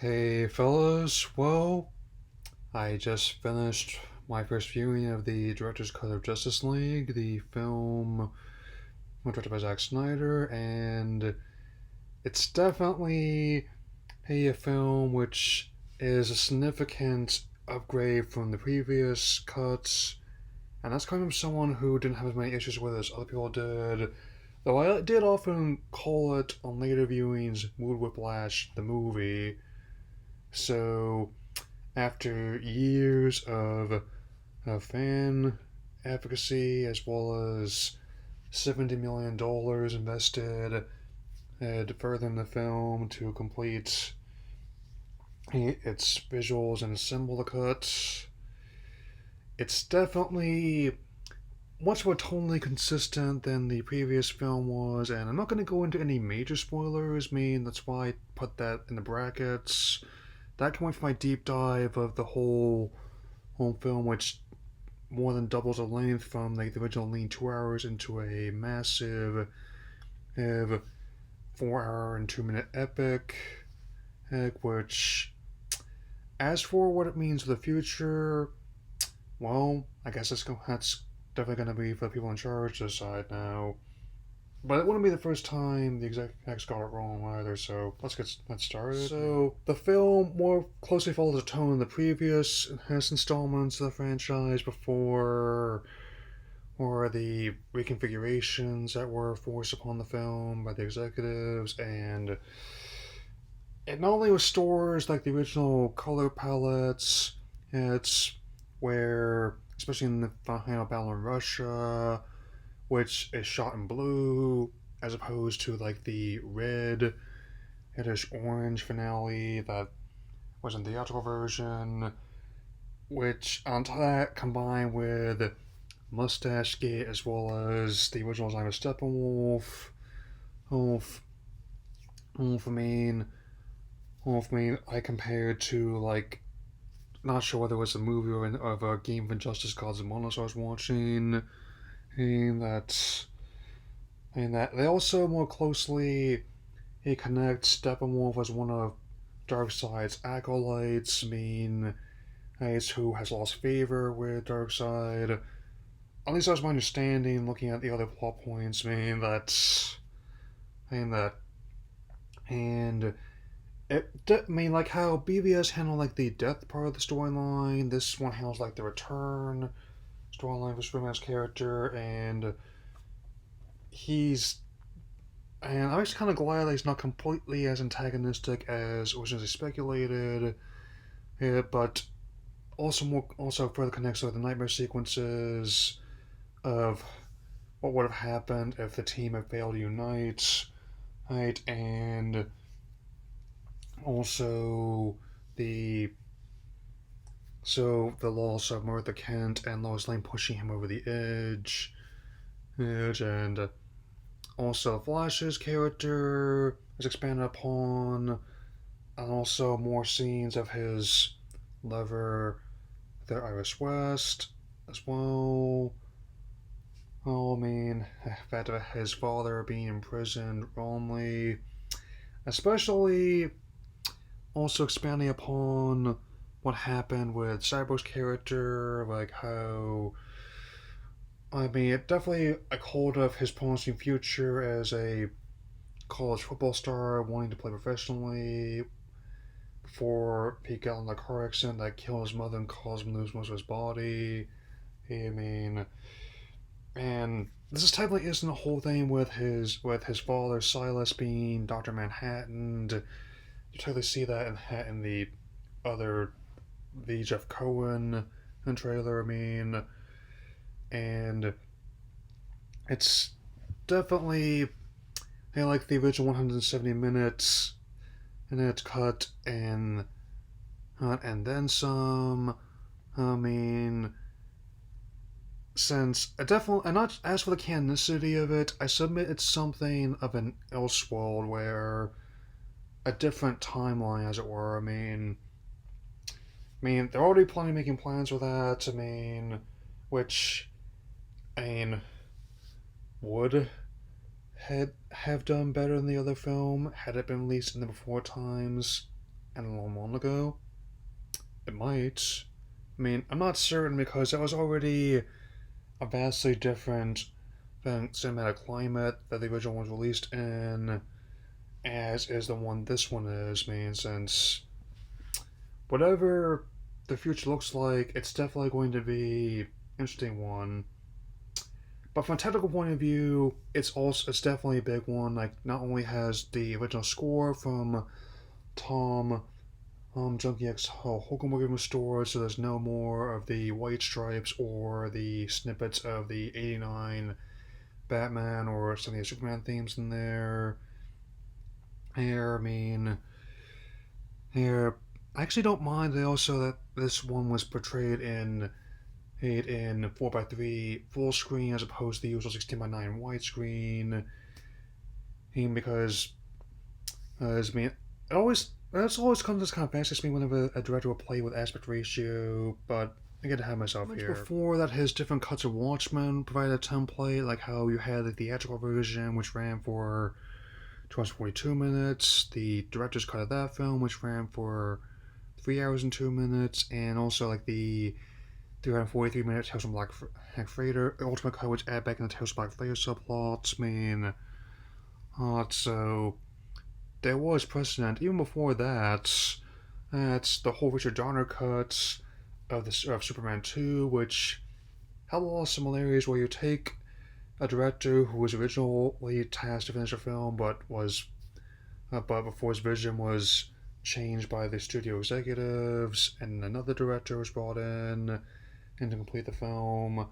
Hey fellas, well, I just finished my first viewing of the director's cut of Justice League, the film directed by Zack Snyder, and it's definitely a film which is a significant upgrade from the previous cuts, and that's coming from someone who didn't have as many issues with it as other people did. Though I did often call it on later viewings Mood Whiplash, the movie. So after years of fan advocacy as well as $70 million invested to further the film to complete its visuals and assemble the cuts. It's definitely much more tonally consistent than the previous film was, and I'm not going to go into any major spoilers. That's why I put that in the brackets. That came from my deep dive of the whole film, which more than doubles the length from like the original lean 2 hours into a massive 4 hour and 2 minute epic. Which, as for what it means for the future, well, I guess that's definitely going to be for the people in charge to decide now. But it wouldn't be the first time the execs got it wrong either, so let's started. So, the film more closely follows the tone of the previous installments of the franchise before or the reconfigurations that were forced upon the film by the executives, and it not only restores like the original color palettes, it's where, especially in the final battle in Russia, which is shot in blue as opposed to like the red, reddish orange finale that was in the theatrical version, which on top of that combined with Mustache Gate as well as the original design of Steppenwolf. Wolf, Wolf, I compared to like not sure whether it was a movie or of a game of Injustice called Zimonos I was watching, and that they also more closely he connects Steppenwolf as one of Darkseid's acolytes. It's who has lost favor with Darkseid. At least that was my understanding. Looking at the other plot points, that and like how BBS handled like the death part of the storyline. This one handles like the return storyline for Superman's character, and he's I'm actually kind of glad that he's not completely as antagonistic as originally speculated. But also further connects with the nightmare sequences of what would have happened if the team had failed to unite, right? And also the the loss of Martha Kent and Lois Lane pushing him over the and also Flash's character is expanded upon, and also more scenes of his lover, the Iris West, as well. Oh, the fact of his father being imprisoned wrongly, especially also expanding upon what happened with Cyborg's character, like how it definitely like hold of his promising future as a college football star wanting to play professionally before he got in the car accident that killed his mother and caused him to lose most of his body. I mean, and this is technically isn't a whole thing with his father Silas being Doctor Manhattan. You totally see that in the other the Jeff Cohen trailer. And it's definitely like the original 170 minutes, and then it's cut and then some. I mean, since I definitely, and not as for the canonicity of it, I submit it's something of an Elseworld where a different timeline, as it were. They're already planning making plans for that. Which would have done better than the other film had it been released in the before times. and a long while ago? It might. I mean, I'm not certain because it was already a vastly different cinematic climate that the original was released in, as is the one this one is. I mean, since whatever the future looks like, it's definitely going to be an interesting one. But from a technical point of view, it's definitely a big one. Like, not only has the original score from Tom Junkie X Hogan restored, so there's no more of the white stripes or the snippets of the '89 Batman or some of the Superman themes in there. Here, I mean, here, I actually don't mind. They also that this one was portrayed in 4:3 full screen as opposed to the usual 16:9 widescreen. Because, I mean, it's always comes this kind of fascinates me whenever a director will play with aspect ratio, but I get ahead of myself here. Before that, his different cuts of Watchmen provided a template, like how you had the theatrical version, which ran for 242 minutes, the director's cut of that film, which ran for 3 hours and 2 minutes, and also like the 343-minute Tales from Black Freighter Ultimate Cut, which add back in the Tales from Black Freighter subplots. I mean, so there was precedent even before that. That's the whole Richard Donner cut of Superman 2, which had a lot of similarities where you take a director who was originally tasked to finish a film, but before his vision was changed by the studio executives, and another director was brought in and to complete the film,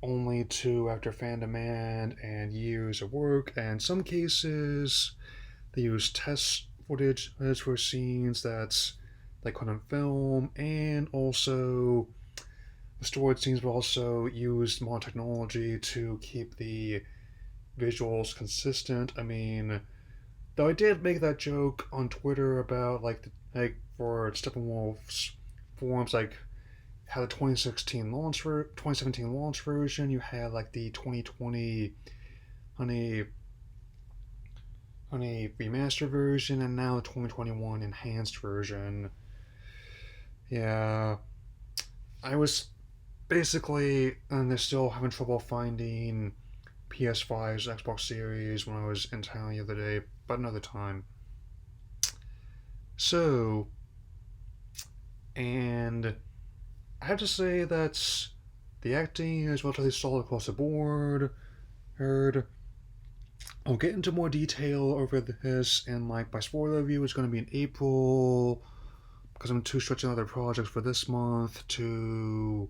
only to, after fan demand and years of work, and in some cases, they used test footage for scenes that they couldn't film, and also restored scenes, but also used modern technology to keep the visuals consistent. I mean, though I did make that joke on Twitter about for Steppenwolf's forums, like had the 2017 launch version. You had like the 2020 on a remaster version, and now the 2021 enhanced version. Yeah, I was basically, and they're still having trouble finding PS5's Xbox Series when I was in town the other day, but another time. So, and I have to say that the acting is relatively solid across the board. I'll get into more detail over this in my spoiler review. It's going to be in April because I'm too stretching other projects for this month to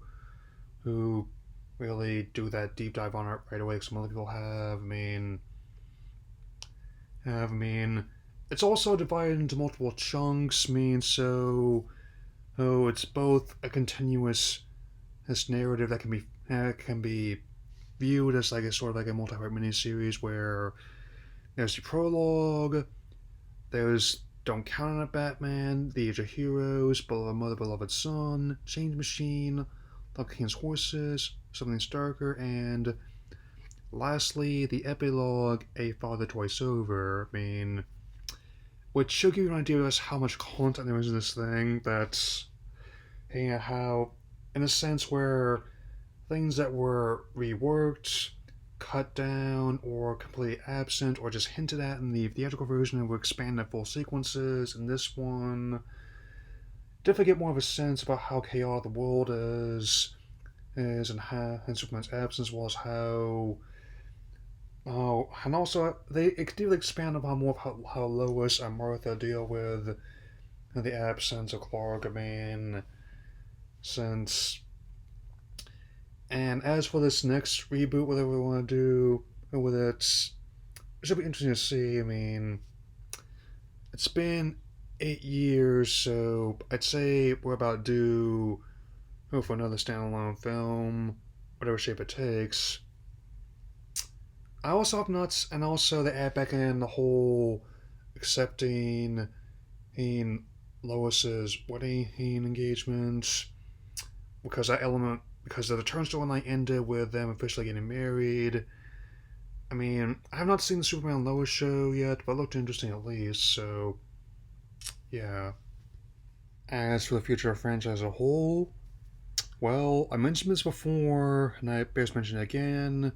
really do that deep dive on it right away. Like some other people have. I mean, it's also divided into multiple chunks. It's both a continuous this narrative that can be viewed as like a sort of like a multi-part miniseries where there's the prologue, there's Don't Count on It Batman, The Age of Heroes, Beloved Mother, Beloved Son, Change Machine, The King's Horses, Something Starker, and lastly, the epilogue, A Father Twice Over. I mean, which should give you an idea of how much content there is in this thing. That's how, in a sense, where things that were reworked, cut down, or completely absent, or just hinted at in the theatrical version and were expanded full sequences. In this one, definitely get more of a sense about how chaotic the world is and Superman's absence was how. Oh, and also they do expand upon more of how Lois and Martha deal with the absence of Clark. I mean, since. And as for this next reboot, whatever we want to do with it should be interesting to see. I mean, it's been 8 years, so I'd say we're about due for another standalone film, whatever shape it takes. I also have nuts, and also they add back in the whole accepting Lois's wedding engagement because that element because the Return storyline ended with them officially getting married. I mean, I have not seen the Superman Lois show yet, but it looked interesting at least. So Yeah. As for the future of the franchise as a whole, well, I mentioned this before, and I best mention it again.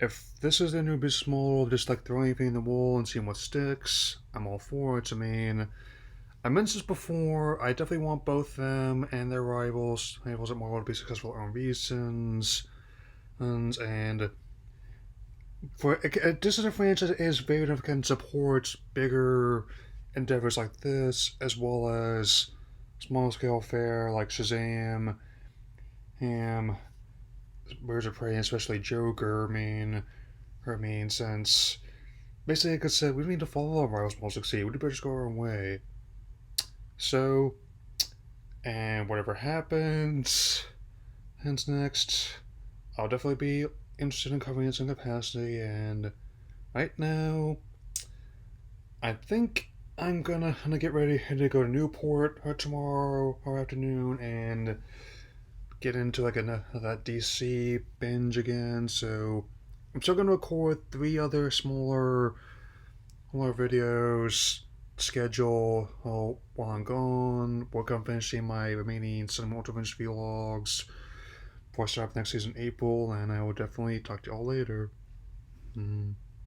If this is their new business model, just like throwing anything in the wall and seeing what sticks, I'm all for it. I mean, I mentioned this before. I definitely want both them and their rivals at Marvel to be successful for their own reasons. And for this is a franchise that is very enough can support bigger endeavors like this, as well as small scale fare like Shazam, Ham, Birds of Prey, and especially Joker. Since basically, like I said, we don't need to follow our rivals to succeed. We better just go our own way. So, and whatever happens next, I'll definitely be interested in covering it in some capacity. And right now, I think I'm gonna get ready to go to Newport tomorrow or afternoon and get into like that DC binge again. So I'm still gonna record three other smaller videos. Schedule while I'm gone. Work on finishing my remaining Cinema Ultra Vintage vlogs before I start up next season in April, and I will definitely talk to y'all later.